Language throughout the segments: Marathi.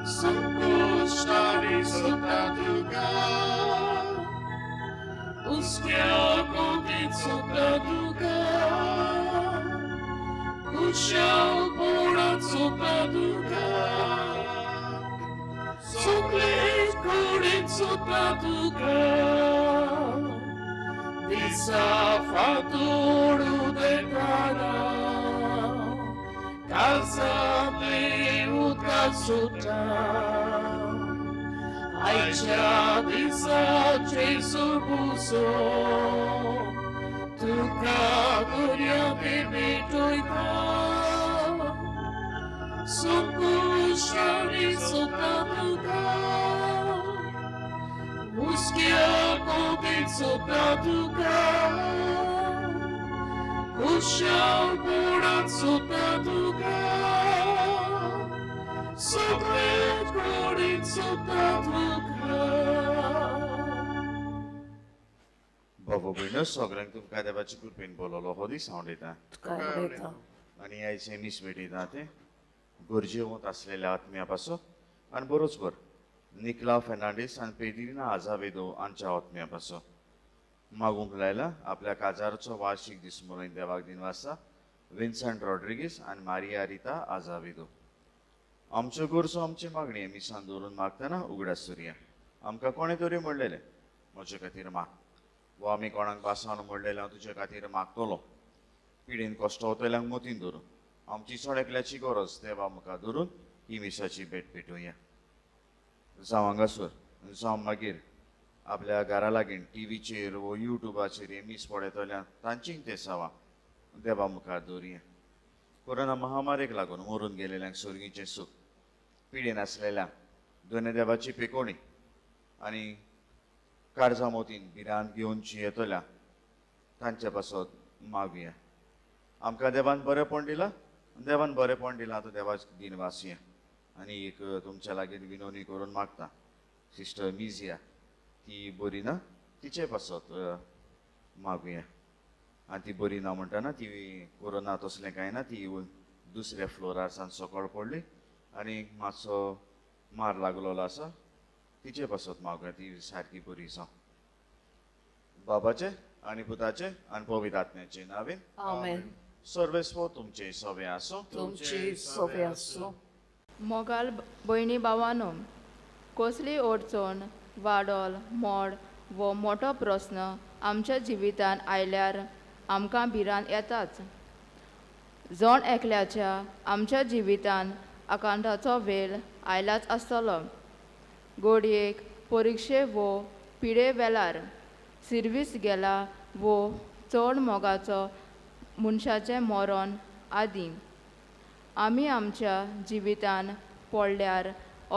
संकोष्टाने सुद्धा तुका उसक्या कोंतीत सुद्धा तुका कुशाव पोळात सुद्धा तुका सगळे कुडीत सुद्धा तुका दिसा फातोडू देखाना काळजातले उदकात सुद्धा आयच्या दिसाचे सुबुसो तुका गुर्याते भेटोयता संकोशाने सुद्धा तुका उसक्या कोंतीत सुद्धा तुका कुशाव पोळात सुद्धा तुका सगळे कुडीत सुद्धा तुका. बाबा भयणो सगळ्यांक तुमकां देवाची कृपेन बोलवलो हो दीस हांव दिता आनी आयचे मीस भेटयता ते गरजेवंत आसलेल्या आत्म्या पासो आनी बरोचबर निकला फेर्नांडीस आनी पेद्रिना आझावेदो हांच्या आत्म्या पासो मागूंक लायला आपल्या काजाराचो वार्षिक दीस म्हणून देवाक दिनवासा विन्संट रॉड्रिगीस आनी मारिया रिता आझावेदो. आमच्यो गरजो आमची मागणी मिसान दवरून मागतना उगडास दवरया. आमकां कोणें तरी म्हणलेलें म्हजे खातीर माग वो आमी कोणाक भासावन म्हणलेलें हांव तुजे खातीर मागतलो पिडीन कश्टावतल्यांक मतीन धरून आमची चड एकल्याची गरज देवा मुखार धरून ही मिसाची भेट भेटोवया. जावं हांगासर जावं मागीर आपल्या घरा लागीं टीव्हीचेर वो युट्यूबाचेर हे मीस पळयतल्यान तांचीय ते सावा देवा मुखार दवरया. कोरोना महामारीक लागून मरून गेलेल्यांक स्वर्गीचें सूख पिडीन आसलेल्यांक दोन देवाची पिकोवणी आनी काळजा मोतीन भिरांत घेवनची येतल्या तांचे पासत मागुया. आमकां देवान बरेंपण दिलां देवान बरेंपण दिलां तो देवाच दिन वासुया. आनी एक तुमच्या लागीं विनवणी करून मागता सिस्टर मिजिया ती बरी ना तिचे पासत मागुया. आनी ती बरी ना म्हणटाना ती कोरोना तसलें कांय ना ती दुसऱ्या फ्लोरार सान सकळ पडली आनी मातसो मार लागलेलो आसा तिचे पासत मागुया ती सारकी बरी जावं. बाबाचे आनी पुताचे आनी पवित्र आत्म्याचे नांवेन आमेन. सर्वेस्व तुमचे सवे आसूं. तुमची सोबे आसूं. मोगाल भयणी भावानो, कसली अडचण वाडोल मोड वो मोठो प्रस्न आमच्या जिवितान आयल्यार आमकां भिरांत येताच. जण एकल्याच्या आमच्या जिवितान आकांताचो वेळ आयलाच आसतलो. घडयेक परिक्षे वो पिडे वेळार सिर्वीस गेला वो चड मोगाचो मनशाचें मरण आदीं आमी आमच्या जिवितान पडल्यार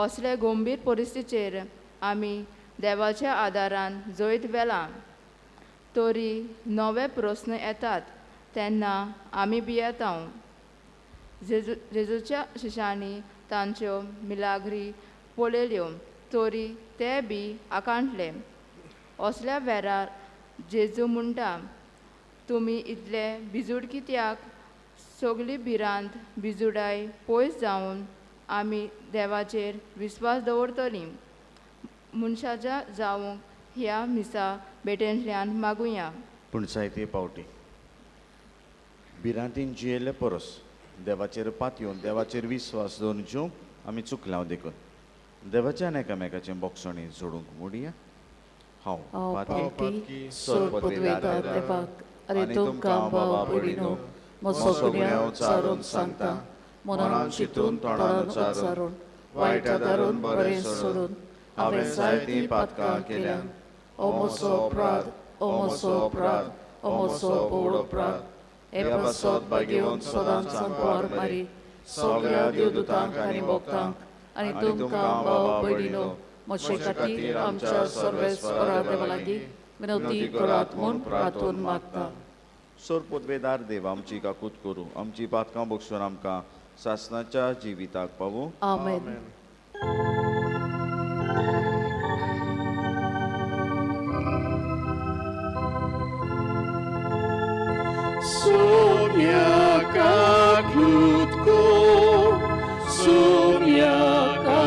असले गंभीर परिस्थितीचेर आमी देवाच्या आदारान जैत वेला. तरी नवे प्रस्न येतात तेन्ना आमी भियेता. जेजूच्या शिश्यांनी तांच्यो मिलाग्री पळयल्यो तरी ते बी आकांतले. असल्या वेळार जेजू म्हणटा तुमी इतले बिजूड कित्याक? सगली भिरांत बिजुडाय पयस जावन आमी देवाचेर विस्वास दवरतलीं. मनशाच्या जावंक ह्या मिसा भेटेंतल्यान मागुया. पूण जायते पावटी भिरांतीन जियेले परस देवाचेर पातयेवन देवाचेर विस्वास दवरून जिवंक आमी चुकलां देखून देवाच्या आनी एकामेकाचें बोगसणी जोडूंक मोडया. हांव पातकी सोरपदवेदार देवाक आनी तुमकां भाव भयणीनो म्हजो गुन्यांव चारून सांगता. मनान चिंतून तोंडान उच्चारून वायट आदारून बरें सोडून हांवें जायतीं पातकां केल्यां. ओ म्हजो अपराध ओ म्हजो अपराध ओ म्हजो व्हड अपराध. हे पासत बागेवन सदांच सांपार मारी सगळ्या देवदूतांक आनी भक्तांक आनी तुमकां भाव भयणीनो म्हजे खातीर आमच्या सर्वेस्वरा देवा लागीं विनवती करात म्हूण प्रार्थून मागता. सोरपदवेदार देव आमची काकूत करूं आमची पातकां बगसून आमकां सासणाच्या जिविताक पावूं. आमेन. Somiaka krótko, somiaka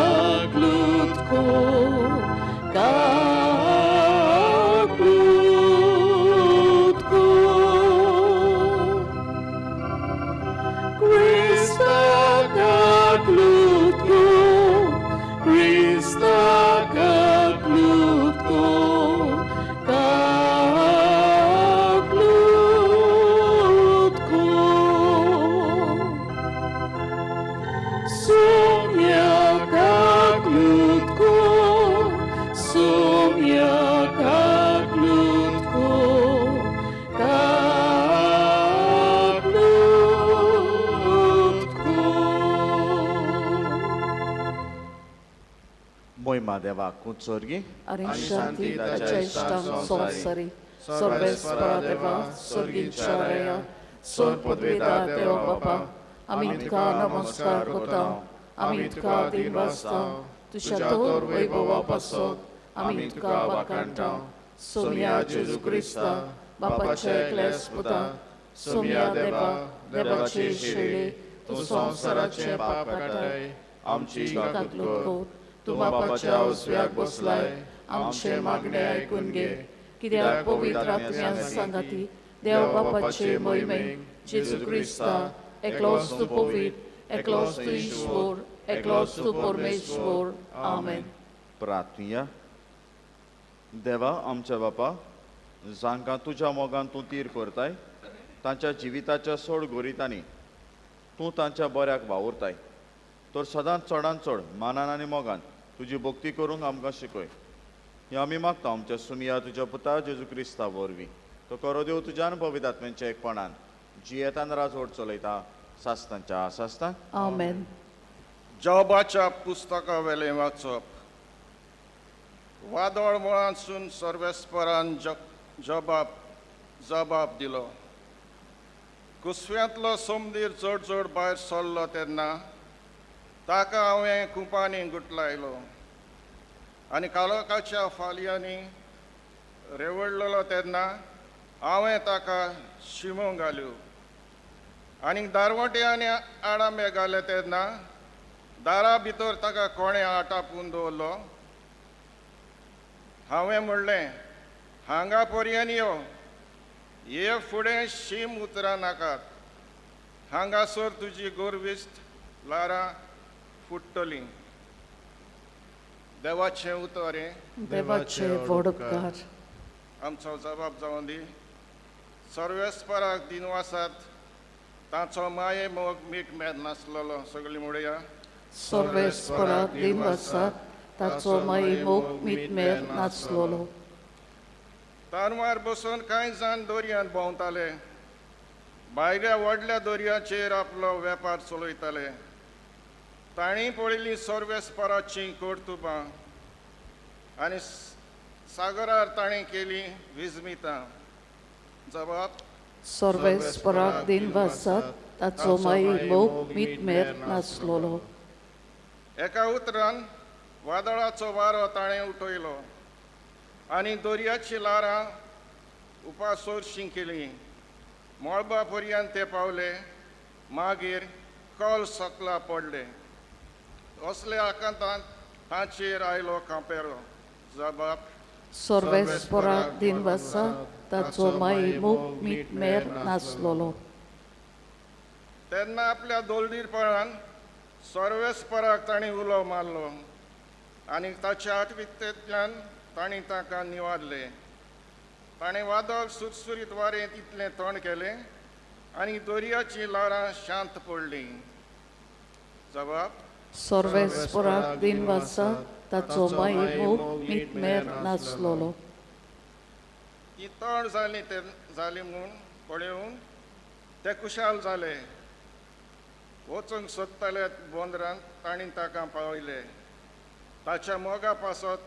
देवाक उत्सर्गी आनी शांती ताच्या इश्टांक संवसारी सर्वेस्परा देवा सर्गीच्या राया सोर पदवेदा देवा बापा आमी तुका नमस्कार करता आमी तुका दिन वाजता तुझ्या तोर वैभवा पासत आमी तुका वाखाणटा सोम्या जेजू क्रिस्ता बापाच्या एकल्याच पुता सोम्या देवा देवाचे शेळे तूं संवसाराचे पाप काडटाय आमची काकूत कर तूं बापाच्या उजव्याक बसलाय आमचे मागणे आयकून घे कित्याक पवित्र आत्म्या सांगाती देव बापाचे महिमेक जेजू क्रिस्ता एकलोच तूं पवित्र एकलोच तूं ईश्वर एकलोच तूं परमेश्वर आमेन. प्रार्थया देवा आमच्या बापा जांकां तुज्या मोगान तूं तीर करताय तांच्या जिविताच्या सोड गोरितांनी तूं तांच्या बऱ्याक वावुरताय तर सदांच चडांत चड मानान आनी मोगान तुजी भक्ती करूंक आमकां शिकय हें आमी मागता आमच्या सुमिया तुज्या पुता जेजू क्रिस्ता वरवीं तो करो देव तुज्यान पवित्र आत्म्याच्या एकपणान जियेतान राजवट चलयता सास्तांच्या सास्तांक आमेन. जॉबाच्या पुस्तका वेले वाचप वादळ मुळांसून सर्वेस्परान जबाब दिलो कुसव्यांतलो सोमदीर चड चड भायर सरलो तेन्ना ताका हांवें कुपांनी गुटलायलो आनी कालोखाच्या फालयांनी रेवडलेलो तेन्ना हांवें ताका शिमो घाल्यो आनी दारवटे आनी आडांबे घाले तेन्ना दारा भितर ताका कोणें आटापून दवरलो हांवें म्हणलें हांगा पर्यंत यो हे फुडें शीम उतरां नाकात हांगासर तुजी गोरविस्त लारां फुट्टलीं. देवाचें उतर हें देवाचे व्हड उपकार. आमचो जबाब जावन दी सर्वेस्पराक दिनवासात ताचो माये मोग मीठ मेद नासलेलो सगळीं म्हणया सर्वेस्पराक दिन वासात ताचो माई मोग मिटमेर नाचलोलो. तारवार बसून कांय जाण दोरयांत भोंवताले भायल्या व्हडल्या दोरयाचेर आपलो वेपार चलयताले तांणी पळयलीं सर्वेस्पराचीं कर्तुबां आनी सागरार तांणी केलीं विजमितां. जबाब सर्वेस्पराक दिन वासात ताचो माई मोग मिटमेर नाचलोलो. एका उतरान वादळाचो वारो ताणें उठयलो आनी दर्याची लारां उपासोरशीं केलीं. मळबा पर्यंत ते पावले मागीर कॉल सकला पडले असल्या आकांतांत तांचेर आयलो कांपेरो. जबाब सर्वेस्पराक दिन वासात ताचो माई मोग मिटमेर नाचलोलो. तेन्ना आपल्या दोलदीरपणान सर्वेस्पराक तांणी उलो मारलो आनी ताच्या आत्विकतेंतल्यान तांणी ताका निवारले. ताणें वादळ सुरसुरीत वारें तितलें तोंड केलें आनी दर्याची लारां शांत पडलीं. जबाब सर्वेस्पराक दिन वासात ताचो माई मोग मिटमेर नाचलोलो. ती तोंड जाली म्हूण पळयोवन ते कुशाल जाले. वचूंक सोदताले बोंदरांत तांणी ताका पावयले. ताच्या मोगा पासत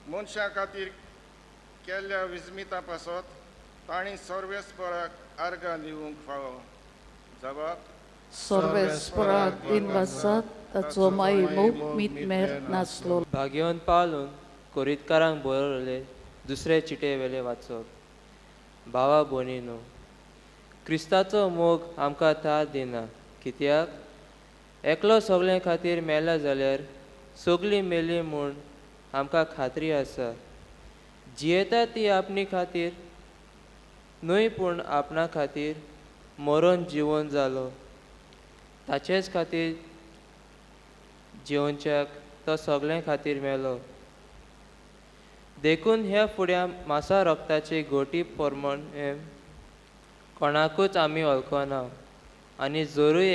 मनशां खातीर केल्ल्या विजमिता पासत तांणी सर्वेस्पराक आर्गां दिवंक फावो. जबाब सर्वेस्पराक दिन वासात ताचो माई मोग मिटमेर नाचलोलो. भाग्यवन पावलून कोरीतकारांक बरयले दुसरे चिटे वेले वाचप. भावा भयणीनो क्रिस्ताचो मोग आमकां ता दिना कित्याक एकलो सगळे खातीर मेला जाल्यार सगळीं मेली म्हूण आमकां खात्री आसा. जियेता ती आपणी खातीर न्हय पूण आपणा खातीर मरण जिवन जालो ताचेच खातीर जिवनच्याक तो सगळे खातीर मेलो. देखून ह्या फुड्या मासा रक्ताची गोटी परमण कोणाकूच आमी वळखना आनी जोरूय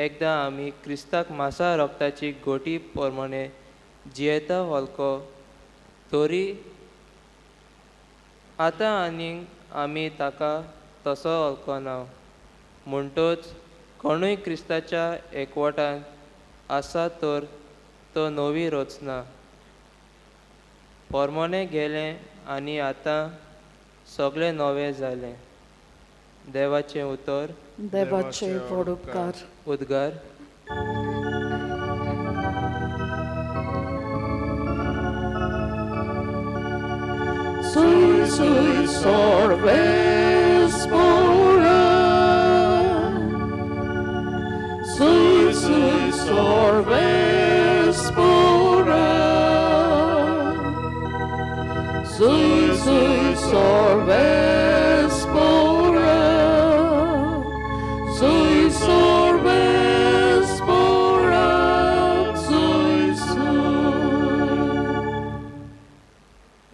एकदां आमी क्रिस्ताक मासा रक्ताची गोटी प्रमाणे जियेता वळखो तरी आतां आनीक आमी ताका तसो वळखना. म्हणटच कोणूय क्रिस्ताच्या एकवटान आसा तर तो नवी रचना. पोरमोने गेलें आनी आतां सगळें नवें जालें. देवाचें उतर. देवाचे व्हड उपकार. उद्गार. Sui, sui, sorves pura. Sui, sui, sorves pura. Sui, sui, sorves pura. Sui, sorves pura. Sui, sui.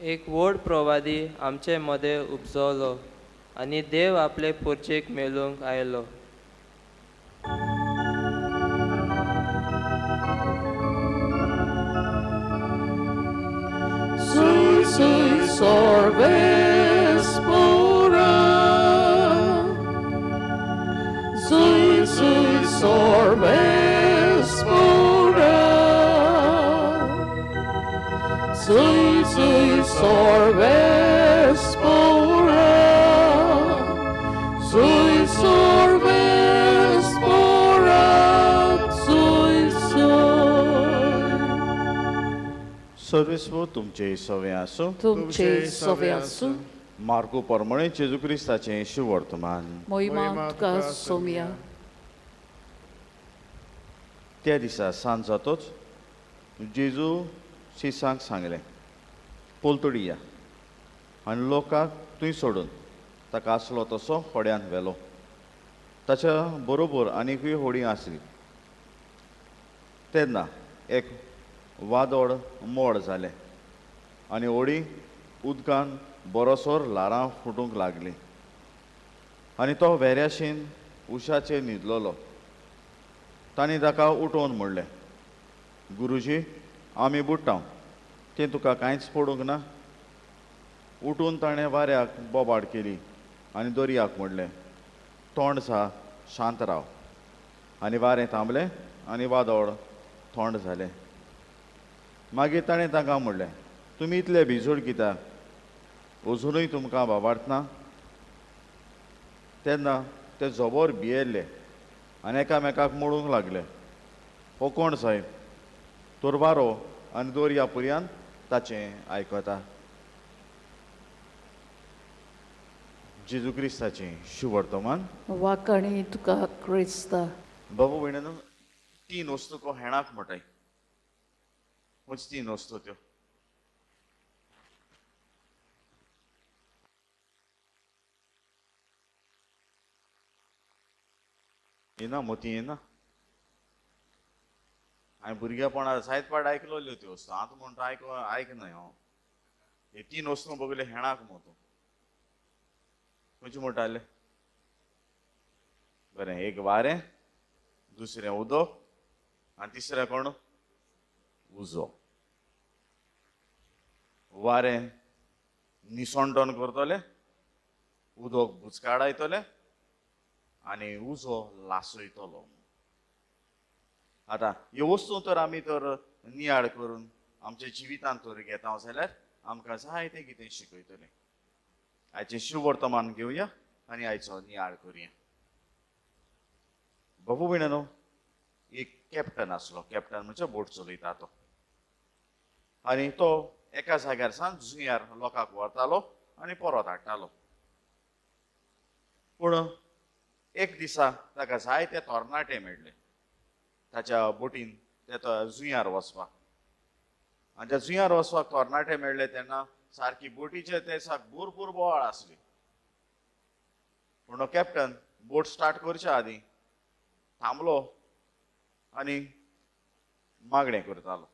एक व्हड प्रवादी आमचे मदें उपजवलो आनी देव आपले पुरचेक मेलूंक आयलो. Sui, sui, sorves pura. Sui, sui, sorves pura. Sui, sui, sorves pura. Sui, sorves pura. Sui, sui. सर्वेस्व तुमचे सवे आसूं. तुमचे सवे आसूं. मार्को परमणे जेजू क्रिस्ताचें शिव वर्तमान. मोहिमा तुका सोमिया. त्या दिसा सांज जातोच जेजू शिसांक सांगलें, पोलतडी या आनी लोकांक थंय सोडून ताका आसलो तसो होड्यान व्हेलो. ताच्या बरोबर आनीकूय होडी आसली. तेन्ना एक वादळ मोड जालें आनी होडी उदकान बरोसोर ल्हारां फुटूंक लागली आनी तो वेऱ्याशीन उशाचेर न्हिदलोलो. तांणी ताका उठोवन म्हणलें, गुरुजी, आमी बुडटाव, तें तुका कांयच पडूंक ना? उठून ताणें वाऱ्याक बोबाड केली आनी दर्याक म्हणलें, थोंड जा, शांत राव. आनी वारें थांबलें आनी वादळ थोंड जालें. मागीर ताणें तांकां म्हणलें, तुमी इतले भिजूड कित्याक? अजुनूय तुमकां बाबाडना? तेन्ना ते जोबोर भियेल्ले आनी एकामेकाक म्हणूंक लागले, हो कोण सायब? तर वारो आनी दर्या पर्यंत ताचें आयकता. जेजू क्रिस्ताचें शिव वर्तमान. वाकाणी तुका क्रिस्ता. बाबू भयणानो, 3 वस्तू को हेणाक म्हणटाय. खंयच्यो 3 वस्तू त्यो? येना मोती येना. हांवें भुरगेपणा जायत पाट आयकलोल्यो त्यो वस्तू. आतां म्हणटा आयकनाय हांव. हे 3 वस्तू बगले हेणाक म्हणतो. खंयचे म्हणटाले? बरें, एक वारें, दुसरें उदक आनी तिसरें कोण? उजो. वारें निसोंटोन करतले, उदक बुचकाडायतले आनी उजो लासयतलो. आतां ह्यो वस्तू तर आमी तर नियाळ करून आमच्या जिवितांत तर घेता जाल्यार आमकां जायतें कितें शिकयतलें. आयचें शिव वर्तमान घेवया आनी आयचो नियाळ करुया. बाबू भयणानो, एक कॅप्टन आसलो. कॅप्टन म्हणजे बोट चलयता तो. आनी तो एका जाग्यार सावन जुंयार लोकांक व्हरतालो आनी परत हाडटालो. पूण एक दिसा ताका जायते तरणाटे मेळ्ळे ताच्या बोटीन ते जुंयार वचपाक. आनी त्या जुंयार वचपाक तरणाटे मेळ्ळे तेन्ना सारकी बोटीचे ते भरपूर बोवाळ आसली. पूण कॅप्टन बोट स्टार्ट करच्या आदीं थांबलो आनी मागणें करतालो.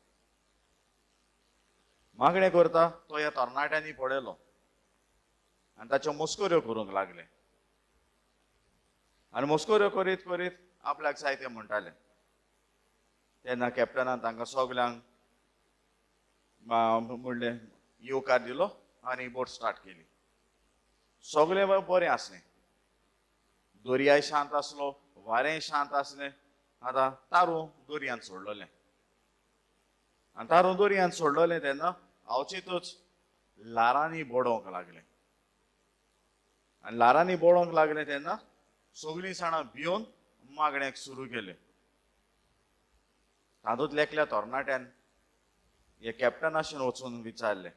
मागणें करता तो ह्या तरणाट्यांनी पळयलो आनी ताच्यो मस्कऱ्यो करूंक लागले. आनी मस्कऱ्यो करीत करीत आपल्याक जाय तें म्हणटाले. तेन्ना कॅप्टनान तांकां सगल्यांक म्हणलें येवकार दिलो आनी बोट स्टार्ट केली. सगळें बरें आसलें. दर्याय शांत आसलो, वारेंय शांत आसलें आतां तारू दोरयांत सोडलोलें आनी तारू दोरयांत सोडलोलें तेन्ना हांवचीतूच लारांनी बोडोवंक लागलें आनी लारांनी बोडोवंक लागलें तेन्ना सगळीं जाणां भिवन मागण्याक सुरू केलें तातूंतल्या एकल्या तरणाट्यान हे कॅप्टनाशेन वचून विचारलें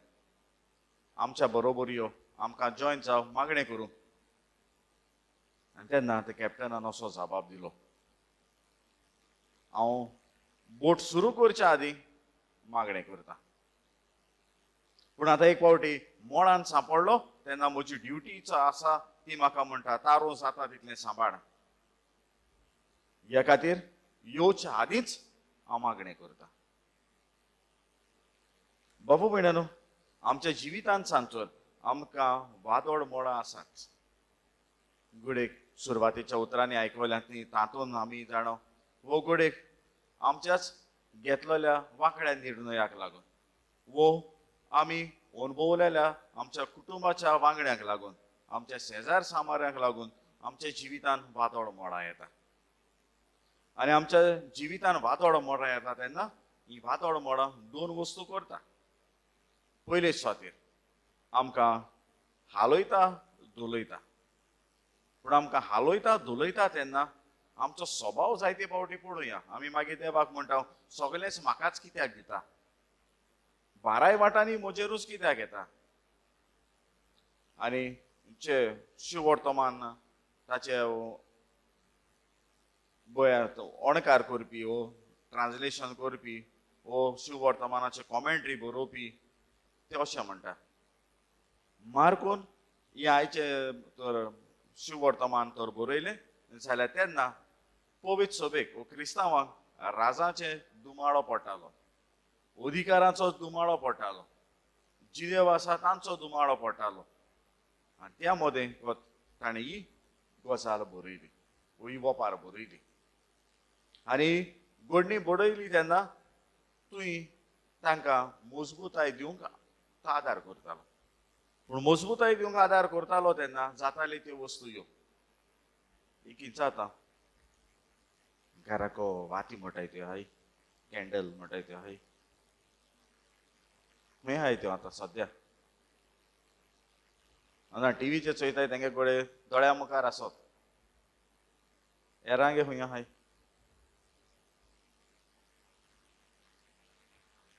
आमच्या बरोबर यो आमकां जॉयन जाव मागणें करूं आनी तेन्ना त्या कॅप्टनान असो जबाब दिलो हांव बोट सुरू करच्या आदीं मागणें करता पूण आतां एक फावटी मोळान सांपडलो तेन्ना म्हजी ड्युटी आसा ती म्हाका म्हणटा तारू जाता तितलें सांबाळ ह्या खातीर येवच्या आदींच हांव मागणें करता बाबू भयणानो आमच्या जिवितांत सांचोर आमकां वादोळ मोळां आसात गुडेक सुरवातेच्या उतरांनी आयकवल्यांत न्ही तातूंत आमी जाणो वो गुडेक आमच्याच घेतलेल्या वांकड्या निर्णयाक लागून वो आमी अनुभवलेल्या आमच्या कुटुंबाच्या वांगड्यांक लागून आमच्या शेजार सामाऱ्यांक लागून आमच्या जिवितांत वादोळ मोळां येता आनी आमच्या जिवितांत वादोळ मोळां येता तेन्ना ही वादोळ मोळां दोन वस्तू करता पयले सुवातेर आमकां हालयता धुलयता पूण आमकां हालयता धुलयता तेन्ना आमचो स्वभाव जायते फावटी पळोवया आमी मागीर देवाक म्हणटा सगळेंच म्हाकाच कित्याक दिता बाराय वाटांनी म्हजेरूच कित्याक येता आनी शिव वर्तमान ताचे गोंयांत अणकार करपी वो ट्रान्सलेशन करपी वो शिव वर्तमानाचे कॉमेंट्री बरोवपी ते अशें म्हणटा मार्कून हे आयचे तर शिव वर्तमान तर बरयलें जाल्यार तेन्ना पवित्र सभेक वो क्रिस्तांवांक राजाचे दुमाळो पडटालो अधिकाराचो दुमाळो पडटालो जी देव आसा तांचो दुमाळो पडटालो आनी त्या मदें ताणें ही गजाल बरयली ही वपार बरयली आनी घडणी बडयली तेन्ना तुवें तांकां मजबूताय दिवंक तो आदार करतालो पूण मजबूताय दिवंक आदार करतालो तेन्ना जाताली त्यो वस्तू ह्यो एक जाता घराको वाती म्हणटाय त्यो हाय कॅन्डल म्हणटाय त्यो हाय खंय हाय त्यो आतां सद्या हांगा टीव्हीचेर चोयताय तेंगे कडेन दोळ्या मुखार आसत एरांगे खंय हाय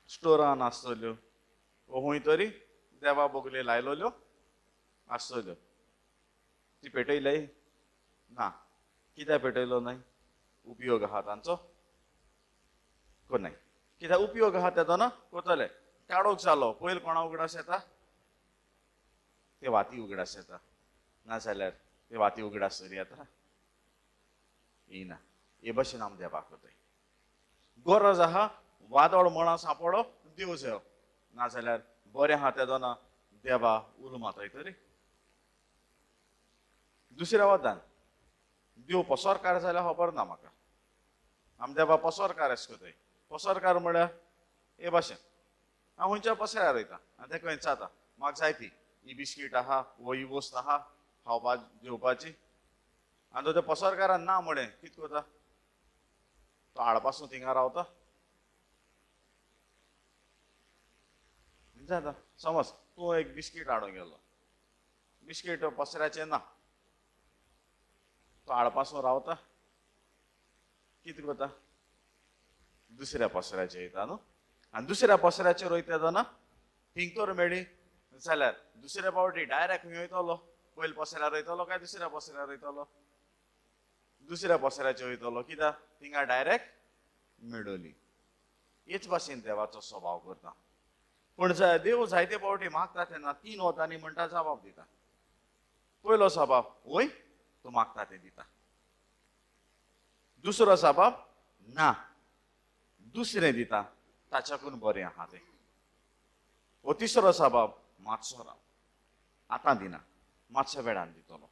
स्टोरान आसतल्यो खंय तरी देवा बोगले लायलोल्यो आसतल्यो ती पेटयल्याय ना कित्याक पेटयलो न्हय उपयोग आहा तांचो कोन्नाय कित्याक उपयोग आहा तेजो ना कोतले काडोक जालो पयलीं कोणा उगडास येता ते वाती उगडास येता नाजाल्यार ते वाती उगडास तरी येता येना हे भशेन आमी देवाक कोताय गरज आहा वादळ मळां सांपडो देव जायो नाजाल्यार बरें आहा तेजो ना देवा उलो मातय तरी दुसऱ्या वादान देव पसरकार जाल्यार खबर ना म्हाका आमी देवा पसरकार अशें कोताय पसरकार म्हळ्यार हे भाशेन हांव खंयच्या पसऱ्यार वयता आनी तेका खंयच जाता म्हाका जाय ती ही बिस्कीट आहा वो ही वस्त आहा खावपाक जेवपाची आनी तो त्या पसरकारान ना म्हणे कितें कोता तो हाडपासून थिंगा रावता जाता समज तूं एक बिस्कीट हाडूंक गेलो बिस्कीट पसऱ्याचें ना तो हाडपासून रावता कितें कोता दुसऱ्या पसऱ्याचेर येता न्हू आनी दुसऱ्या पसऱ्याचेर वयता तेन्ना थिंग तर मेळ्ळी जाल्यार दुसऱ्या फावटी डायरेक्ट खंय वयतलो पयले पसऱ्यार वयतलो काय दुसऱ्या पसऱ्यार वयतलो दुसऱ्या पसऱ्याचेर वयतलो कित्याक थिंगा डायरेक्ट मेळटली हेच भाशेन देवाचो स्वभाव करता पूण देव जायते फावटी मागता तेन्ना 3 वतांनी म्हणटा जबाब दिता पयलो स्वभाव वय तूं मागता तें दिता दुसरो जबाब ना दुसरें दिता ताच्याकून बरें आहा तें हो तिसरो जबाब मातसो राव आतां दिना मातशे वेळान दितलो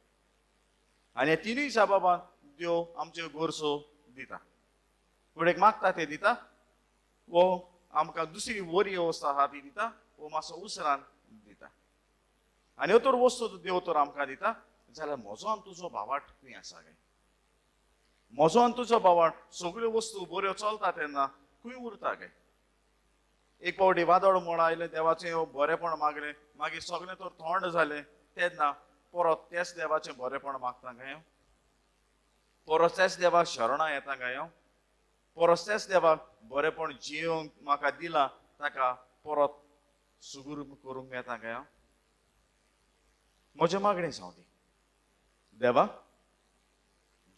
आनी हे तिनूय जबाबान देव आमच्यो गरजो दिता फुडें मागता तें दिता वो आमकां दुसरी बरी वस्त आहा ती दिता वो मातसो उसरान दिता आनी ह्यो तर वस्तू देव तर आमकां दिता जाल्यार म्हजो आनी तुजो भावाट खंय आसा काय म्हजो आनी तुजो भावाड सगळ्यो वस्तू बऱ्यो चलता तेन्ना खंय उरता गे एक फावटी वादळ म्हण आयलें देवाचें बरेपण मागलें मागीर सगळें तर थोंड जालें तेन्ना परत तेच देवाचें बरेपण मागता काय हांव परत तेच देवाक शरणां येता काय हांव परत तेच देवाक बरेपण जियोंक म्हाका दिलां ताका परत सुगूर करूंक येता काय हांव म्हजें मागणें जावं दी देवा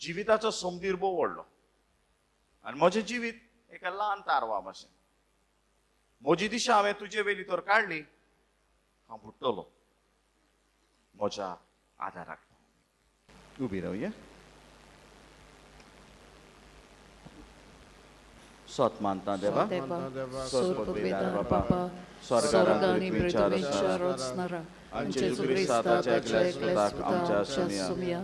जिविताचो समदीर भोव व्हडलो आनी म्हजें जिवीत एका ल्हान तारवा भशेन म्हजी दिशा हांवें तुजे वेली तर काडली हांव बुडटलो म्हज्या आदाराक उबी रावया सत मानता देवा Odpowiada Papa, Sorgani Brytowicza Rocnara, Jezu Krista, Tacie Kleskuta, Amcia Sumia,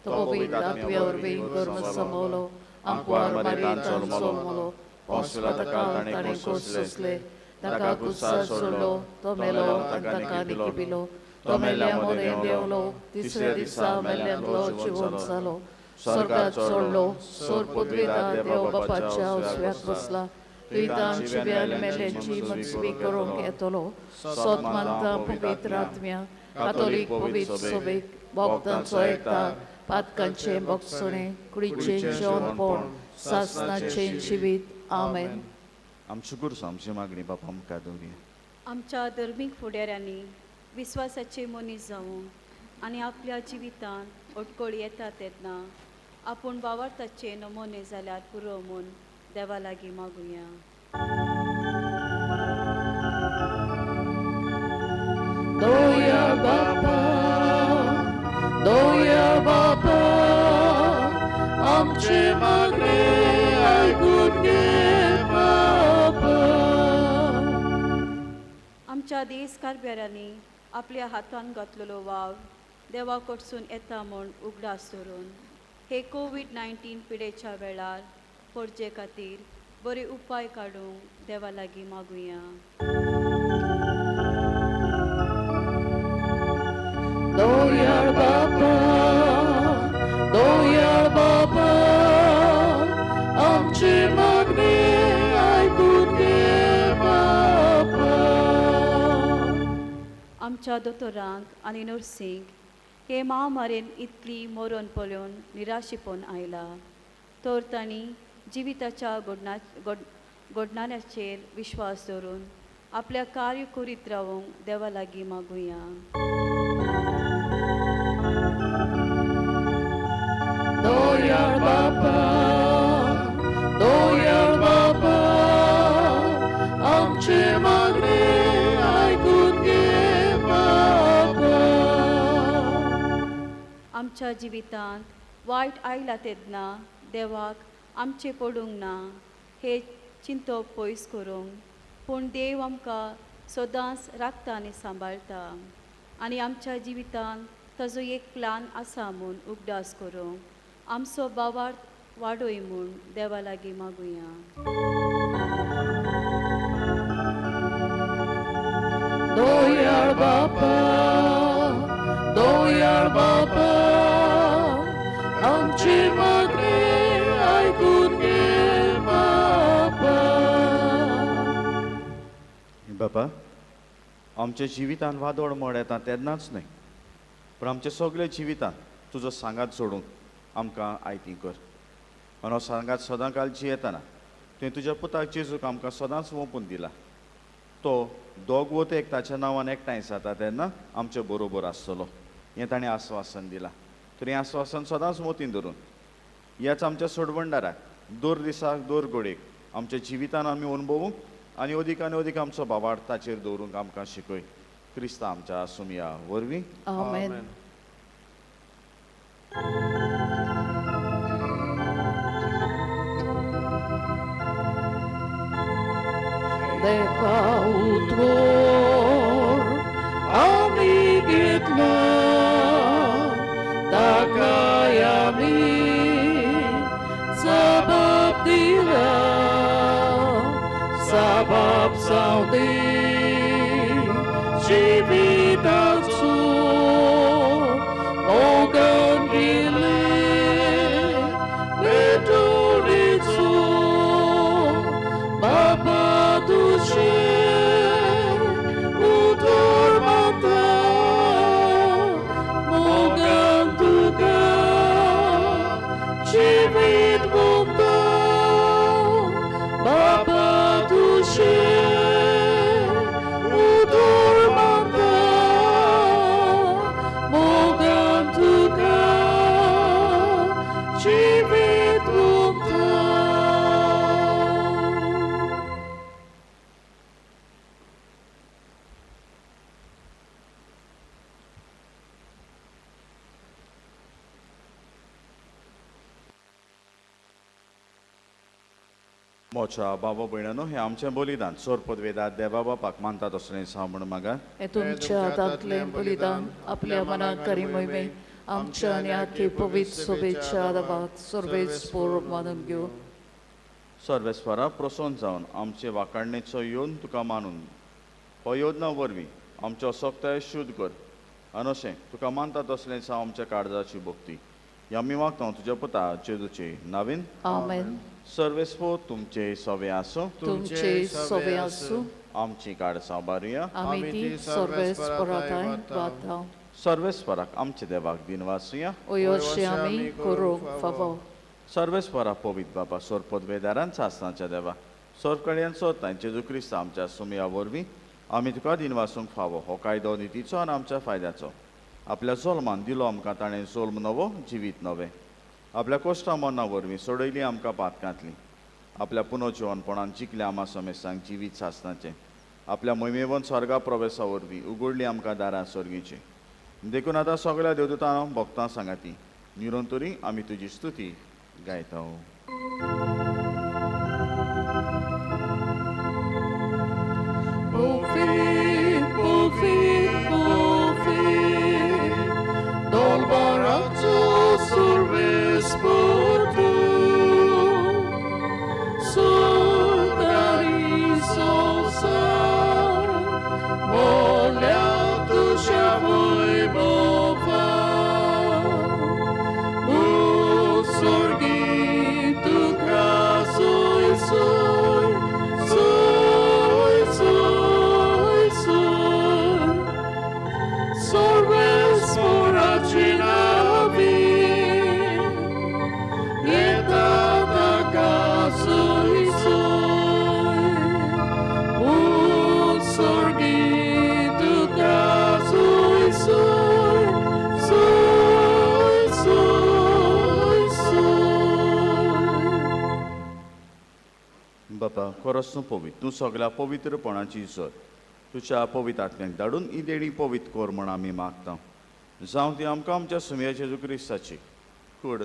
to powita Twiorwi, Gorma Samolo, Ampuar Maritan Solmolo, Posla Takal Kosusle, Takakusa Solo, Tomelo, Takani Kibilo, Tomelia Morendiolo, Tisredisa Meliantlo Chivonsalo, Sorgat Solo, Sor Podvida Deoba Pacha, Sviatosla, Vitam Civian Meleci Maxvicorum Etolo, Sot Manta Povitratmia, Katolik Povitsovik, Bogdan Soekta, Patkanche Boksone, Krichen John Pon, Sasna Chenchivit, Amen. आमची गुरस आमची मागणी बापा आमकां दवरिया आमच्या धर्मीक फुडाऱ्यांनी विस्वासाचे मनीस जावूं आनी आपल्या जिवितान अडखळ येता तेन्ना आपूण वावरताचे नमोने जाल्यार पुरो म्हूण देवा लागीं मागुया Doja Baba, आमचे मागणे ऐकून घे बाबा. आमच्या देश कारभारांनी आपल्या हातान घातलेलो वाव देवा कडसून येता म्हूण उगडास धरून हे कोविड-19 पिडेच्या वेळार परजे खातीर बरे उपाय काडूंक देवा लागीं मागुया Doja Baba, आमचे मागणे ऐकून घे बाबा. आमच्या दोतोरांक आनी नर्सींक हे महामारेन इतली मरण पळोवन निराशेपण आयला तर तांणी जिविताच्या घडणाऱ्याचेर विश्वास दवरून आपल्या कार्य करीत रावूंक देवा लागीं मागुया Doja Baba, आमचे मागणे ऐकून घे बाबा. आमच्या जिवितांत वायट आयला तेन्ना देवाक आमचे पडूंक ना हे चिंतप पयस करूंक पूण देव आमकां सदांच राखता आनी सांबाळटा आनी आमच्या जिवितांत ताजो एक प्लान आसा म्हूण उगडास करूंक आमचो बावार्थ वाडोय म्हूण देवा लागीं मागुया Doja Baba, आमचे मागणे ऐकून घे बाबा. बापा आमच्या जिवितान वादळ मोड येता तेन्नाच न्हय पूण आमच्या सगळ्या जिवितान तुजो सांगात सोडूंक आमकां आयती कर आनी हो सांगात सदां कालची येताना तुवें तुज्या पुताक जेजूक आमकां सदांच ओपून दिला तो दोग वत एक ताच्या नांवान एकठांय जाता तेन्ना आमचे बरोबर आसतलो हें ताणें आस्वासन दिलां तर हें आस्वासन सदांच मोतीन धरून ह्याच आमच्या सोडवंडाराक दर दिसाक दर घडयेक आमच्या जिवितान आमी अणभवूंक आनी अदीक आमचो भावार्थ ताचेर दवरूंक आमकां शिकय क्रिस्ता आमच्या सुमया वरवीं Amen. Depa utwór, amigitna, taka mi sabab dila, sabab saudi, jivitatsu, ogan gili, मोच्या बाबा भयणानो हे आमचें बलिदान सोरपत वेदात देवा बापाक मानतात असलें सांबण मागात हे तुमच्या हातांतलें बलिदान आपल्या मनात करी मोहिमे आमच्या आनी आख्खे पवित्र सोबेच्या आदाबाक सर्वेच पोर मानून घेऊ सर्वेस्परा प्रसन्न जावन आमचे वाकाडणेचो येवन तुका मानून हो योजना वरवीं आमचो सोक्ताय शुद्ध कर आनी अशें तुका मानतात असलें सां आमच्या काळजाची भक्ती ह्या आमी मागता तुज्या पुता जेजूचे नावीन आमेन सर्वेस्पो तुमचे सवे आसूं तुमचे सोबे आसूं आमची काळजां बारुया आमी ती सर्वेस पराताय वाताव सर्वेस्पराक आमचे देवाक दिनवासुया ओयोशे आमी करूंक फावो सर्वेस्परा पवित्र बाबा सोरपद वेदारान सासनाच्या देवा सोरकड्यान सोदताय जेजू क्रिस्त आमच्या सुमया वरवीं आमी तुका दिनवासूंक फावो हो कायदो नितीचो आनी आमच्या फायद्याचो आपल्या जोल्मान दिलो आमकां ताणें जोल्म नवो जिवीत नवें आपल्या कोश्टा मरना वरवीं सोडयली आमकां पातकांतली आपल्या पुनर्जिवनपणान जिखल्या आमा समेस्तांक जिवीत सासनाचें आपल्या मोहिमेवन स्वर्गा प्रवेशा वरवीं उगडली आमकां दारां स्वर्गीची देखून आतां सगळ्या देवदूतांक भक्तां सांगाती निरंतरी आमी तुजी स्तुती गायता Dol barazzo surves potu Sudari sosar Molea duša voi bova Usorgi tu krasoj soj Soj, soj, soj Sorves poracina vi Eta da casoj soj Usorgi tu krasoj soj Soj, soj, soj बापा खरोच तूं पवित्र तूं सगळ्या पवित्रपणाची सर तुज्या पवित्र आत्म्याक धाडून ही देणी पवित्र कोर म्हण आमी मागता जावं ती आमकां आमच्या सुमया जेजू क्रिस्ताची कूड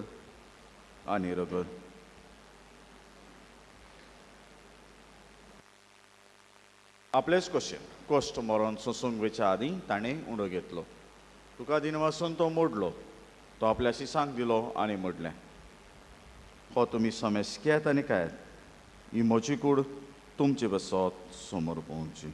आनी रगत आपलेच कशें कोश्ट मरण सोसूंक वेच्या आदीं ताणें उडो घेतलो तुका दिनवासून तो मोडलो तो आपल्याशी सांग दिलो आनी मोडलें हो तुमी समेस केत आनी कायत ही म्हजी कूड तुमचे बसत समोर पोवची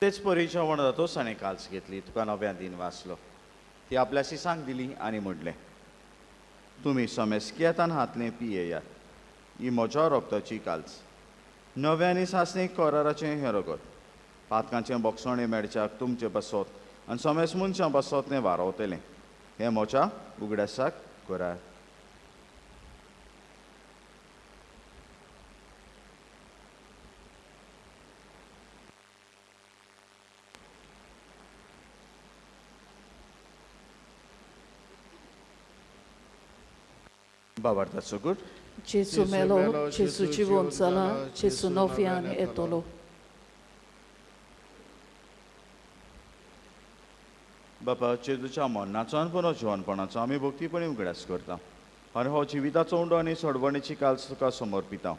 तेच परीच्या वणदातोच ताणें काल्स घेतली तुका नव्या दिन वाचलो ती आपल्याशी सांग दिली आनी म्हणलें तुमी समेस्कियेतान हातलें पियेयात ही म्हज्या रोगताची काल्स नव्यानी सासणीक कराराचें हें रगत पातकांचें बोगसोणें मेळच्याक तुमचें बसत आनी समेस मनशां बसत तें वारवतलें हें म्हज्या उगड्यासाक करार Babartazo gut. Gesù melo, Gesù dziwącala, Gesù nowian etolo. बापा जेजूच्या मरणाचो आनी पुनर्जिवनपणाचो आमी भक्तीपणी उगडास करता आनी हो जिविताचो उंडो आनी सोडवणेची काल्स तुका समर्पिता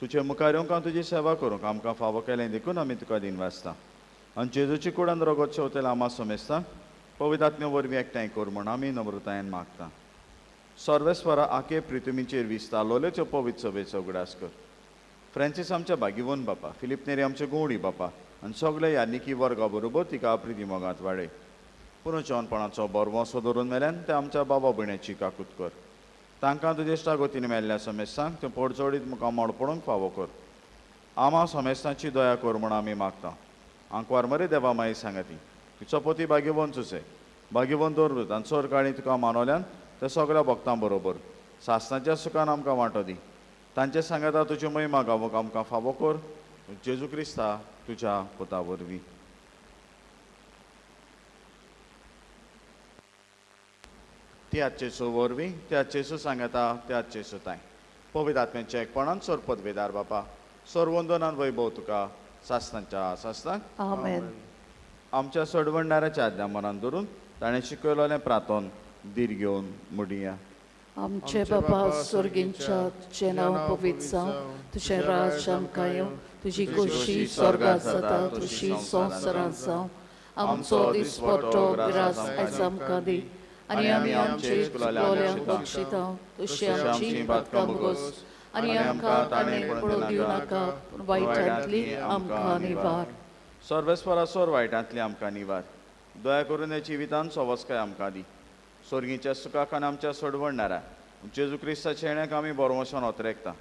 तुजे मुखार येवंक हांव तुजी सेवा करूंक आमकां फावो केलें देखून आमी तुका दिन वाचता आनी जेजूची कुडान रगत शेवतेले आमा समेस्ता पवित्र आत्म्या वरवीं एकठांय कर म्हण आमी नम्रतायेन मागता सर्वेस्वरा आखे प्रितुमीचेर विस्तारलोलेच्यो पवित्र सभेचो उगडास कर फ्रांसीस आमच्या बागीवन बापा फिलिप नेरी आमचे गोवडी बापा आनी सगळे यान्निकी वर्गा बरोबर तिका प्रिती मोगांत वाडय पुनर्जिवनपणाचो बरवोसो धरून मेल्यान ते आमच्या बाबा भयण्याची काकूत कर तांकां तुजे इश्टागतीन मेल्ल्या समेस्तांक त्यो पडचडीत मुखार मोड पडोवंक फावो कर आमा समेस्तांची दया कर म्हण आमी मागता आंकवार मरे देवा माई सांगाती तुजो पोती बागीवन चुसे बागीवन दवरत आनी चोर काळी तुका मानवल्यान ते सगळ्या भक्तां बरोबर सासणाच्या सुखान आमकां वांटो दी तांचे सांगाता तुजी महिमा गावूंक आमकां फावो कर जेजू क्रिस्ता तुज्या पुता वरवीं त्याच जेसू वरवीं त्याच जेसू सांगाता त्याच जेसू ताय पवित्र आत्म्याच्या एकपणान सोर पदवेदार बापा सोर वंदनान वैभव तुका सासनांच्या सासनाक Amen. आमच्या सोडवणाऱ्याच्या आज्ञा मनान धरून ताणें शिकयलोलें प्रार्थोन दीर घेवन मुडिया आमचे बाबा स्वर्गींच्या तुझें नांव पवित्र जावं तुझें राज आमकां येवं तुजी कुशी स्वर्गात जाता तुजी संवसारांत जावं आमचो दिसपट्टो गिरास आयज आमकां दी आनी आमी आमचे चुकलोल्यांक बक्षिता तशी आमची पातकां बोगोस आनी आमकां ताणें पडूं दिवं नाका पूण वायटांतली आमकां निवार सर्वेस्परा सोर वायटांतली आमकां निवार दया करून हे जिवितान सवस्काय आमकां दी स्वर्गीच्या सुखाक आनी आमच्या सोडवणाऱ्या जेजू क्रिस्ताच्या येण्याक आमी बरोवशान ओतरेकता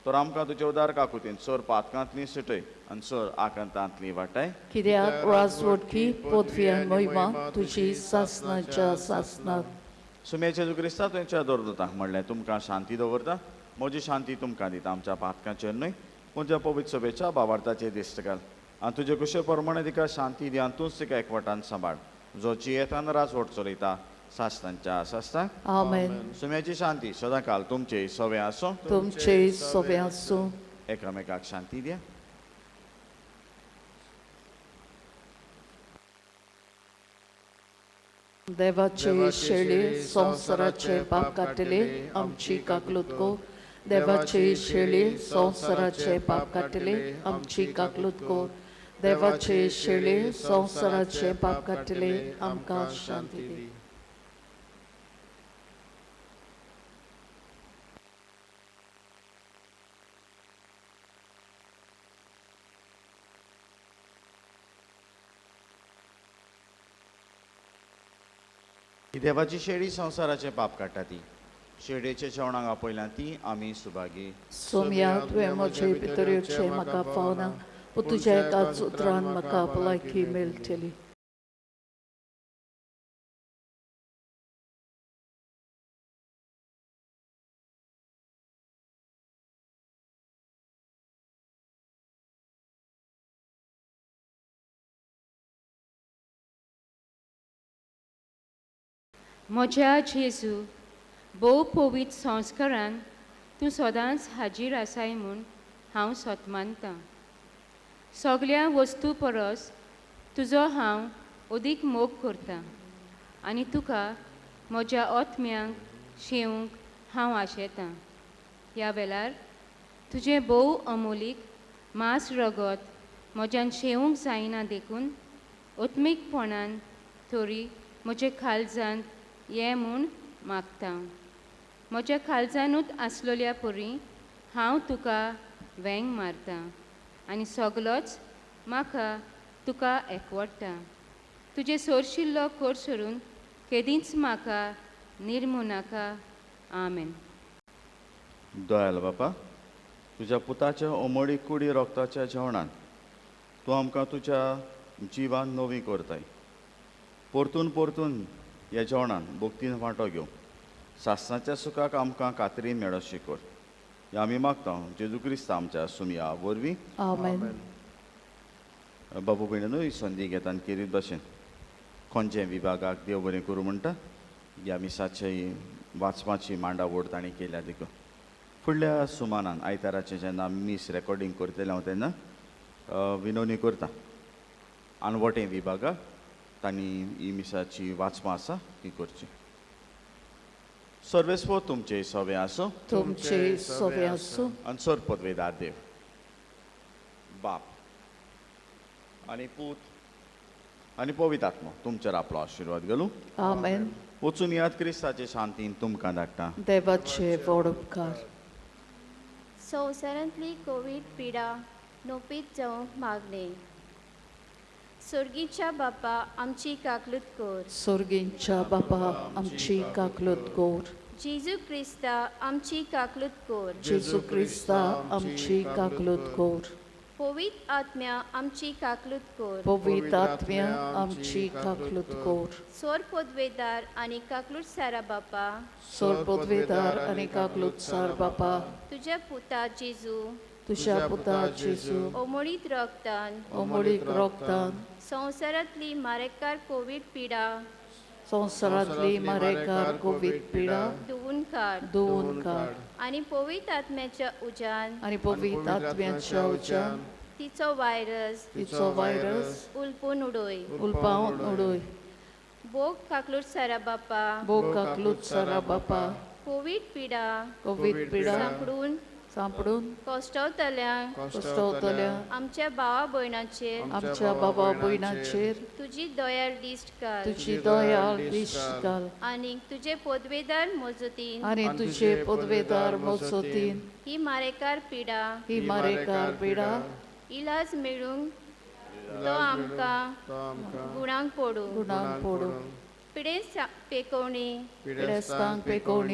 तर आमकां तुज्या उदार काकुतीन सोर पातकांतली सुटय आनी सोर आकांतांतली वाटाय कित्याक राजवटकी पदवी आनी महिमा तुजी सासनाच्या सासनाक सुमे जेजू क्रिस्ता तुमच्या दोरदोतांक म्हणलें तुमकां शांती दवरता म्हजी शांती तुमकां दिता आमच्या पातकांचेर न्हय म्हज्या पवित्र सभेच्या भावार्थाचेर दिश्ट घाल आनी तुजे कुशे प्रमाणे तिका शांती दी आनी तूंच तिका एकवटान सांबाळ जो जियेतान राजवट चलयता सासनांच्या सासनाक आमेन सुम्याची शांती सदांकाल तुमचे सवे आसूं तुमचे सवे आसूं एकामेकाक शांती दिया देवाचे शेळे संवसाराचे पाप काटिले आमची काकलूत को देवाचे शेळे संवसाराचे पाप काटिले आमची काकलूत को देवाचे शेळे संवसाराचे पाप काटिले आमकां शांती दी ही देवाची शेळी संवसाराचे पाप काडटा ती शेळयेच्या जेवणाक आपयल्या ती आमी सुभागी सोम्या तुवें म्हजे भितरचे म्हाका पावना पूण तुज्या एकाच उतरान म्हाका भलायकी मेळटली म्हज्या जेजू भोव पवित्र संस्कारान तूं सदांच हाजीर आसाय म्हूण हांव सोत मानतां सगळ्या वस्तू परस तुजो हांव अदीक मोग करतां आनी तुका म्हज्या आत्म्यांक शेवंक हांव आशेतां ह्या वेळार तुजें भोव अमोलीक मांस रगत म्हज्यान शेवंक जायना देखून आत्मीकपणान तरी म्हजे काळजांत ये म्हूण मागतां म्हज्या काळजांतूच आसलेल्या परी हांव तुका वेंग मारतां आनी सगलोच म्हाका तुका एकवडटा तुजे सोरशिल्लो कोर सोडून केदींच म्हाका निर्मू नाका आमेन दयाल बापा तुज्या पुताच्या ओमडी कुडी रोगताच्या जेवणान तूं आमकां तुज्या जिवान नवी करताय परतून परतून ह्या जेवणान भोगतीन वांटो घेवं सासनाच्या सुखाक आमकां खात्रीन मेळो शिकोर हें आमी मागता जेजू क्रिस्त आमच्या सुमया वरवीं आमेन बाबू भयणूय संदी घेतान केरीत भशेन खंयचे विभागाक देव बरें करूं म्हणटा ह्या मिसाची वाचपाची मांडावळ तांणी केल्या देखून फुडल्या सुमानान आयताराचें जेन्ना मीस रेकॉर्डींग करतलें हांव तेन्ना विनवणी करता आनवटे विभागाक तांणी ही मिसाची वाचपां आसा ती करची सर्वेस्व तुमचे सवे आसूं तुमचे सवे आसूं आनी सर पदवेदार देव बाप आनी पूत आनी पवित्र आत्मा तुमचेर आपलो आशिर्वाद घालूं आमेन वचून याद क्रिस्ताचे शांतीन तुमकां धाडटा देवाचे व्हड उपकार संवसारांतली कोवीड पिडा नोपीत जावंक मागणे सर्गीच्या बापा आमची काकलूत कर सुर्गींच्या बापा आमची काकलूत कोर जेजू क्रिस्ता आमची काकलूत कर जेजू क्रिस्ता आमची काकलूत कोर पवित्र आत्म्या आमची काकलूत कर पवित्र आत्म्या आमची काकलूत कोर सोर पदवेदार आनी काकलूत सारा बापा सोर पदवेदार आनी काकलूत सार बापा तुझ्या पुता जेजू तुझ्या पुता जेजू ओमळीत रगतान ओमळीक रोगतान संवसारांतली मारेकार कोवीड पिडा संवसारांतली मारेकार कोवीद पिडा धुवून काड धुवून काड आणि पवित्र आत्म्याच्या उजान आणि पवित्र आत्म्याच्या उज्यान तिचो व्हायरस उलपून उडोय उलपावन उडोय. बोग काकलूट सारा बापा बोकाकलूत सारा बापा कोविड पिडा सांपडून कोश्टवतल्यांक कश्टवतल्या आमच्या भावा भयणांचेर आमच्या बाबा भयणांचेर तुजी दयाळ दिश्ट घाल तुझी दयाळ दिश्ट घाल आणि तुझे पदवेदार मोजतीन आणि तुझे पदवेदार मोजतीन ही मारेकार पिडा इलाज मेळूंक तो आमकां गुणांक पडू गुणांक पडू पिडेस्तांक पेकोवणी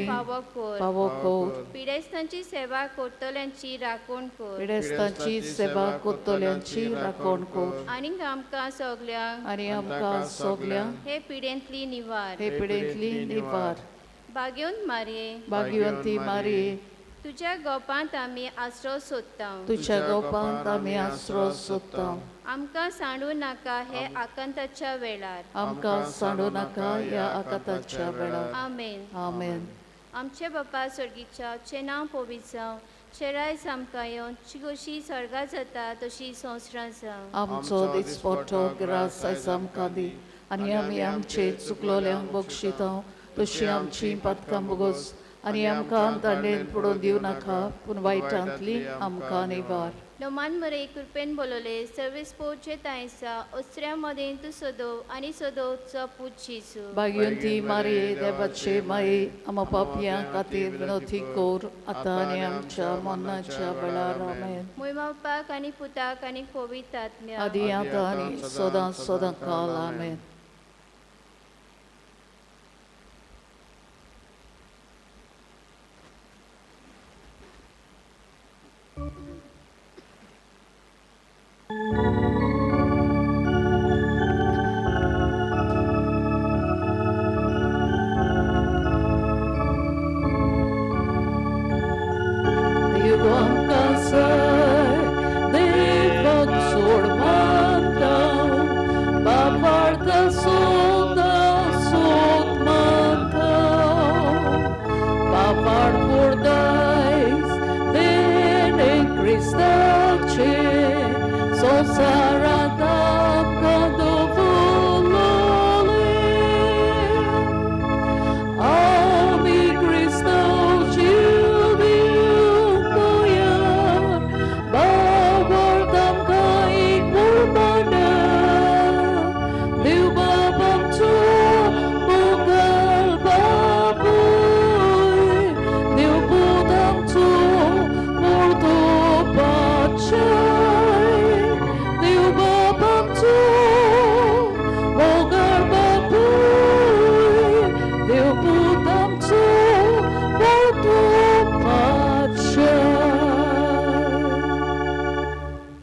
फावो कर फावो कर. पिडेस्तांची सेवा करतल्यांची राखण कर पिडेस्तांची सेवा करतल्यांची राखण कर. आनी आमकां सगल्यांक आणि आमकां सगल्यांक हे पिडेंतली निवार हे पिडेंतली निवार. भाग्यवंत मारये भाग्यवंती मारी तुज्या गोपांत आमी आसरो सोदता तुझ्या गोपांत आमी आसरो सोदता. आमकां सांडू नाका हे आकांताच्या वेळार आमकां सांडू नाका ह्या आकांताच्या वेळार. आमेन. आमेन. आमचे बापा स्वर्गीच्या चे नांव पवित्र जावं चेरायज आमकां येवन जशी स्वर्गा जाता तशी संवसारांत जावं. आमचो दिसपट्टो गिरास आयज आमकां दी आनी आमी आमचे चुकलोल्यांक बक्षिता तशी आमची पातकां बोगोस आनी आमकां दांडेन पडोवन दिवं नाका पूण वायटांतली आमकां निवार. लोमान मरे कृपेन बोलोले सर्वीस पोवचे तायसा ओसऱ्या मदें तूं सोदो आनी सोदोवचो पूत जेजू. भाग्यवंती मारये देवाचे माये आम पापयां खातीर विनोदी कोर आतां आनी आमच्या मरणाच्या वेळार. आमेन. मोहिमा बापाक आनी पुताक आनी पवित्र आत्म्या आदी आतां आनी सदां सदां काल. आमेन. Cristace, so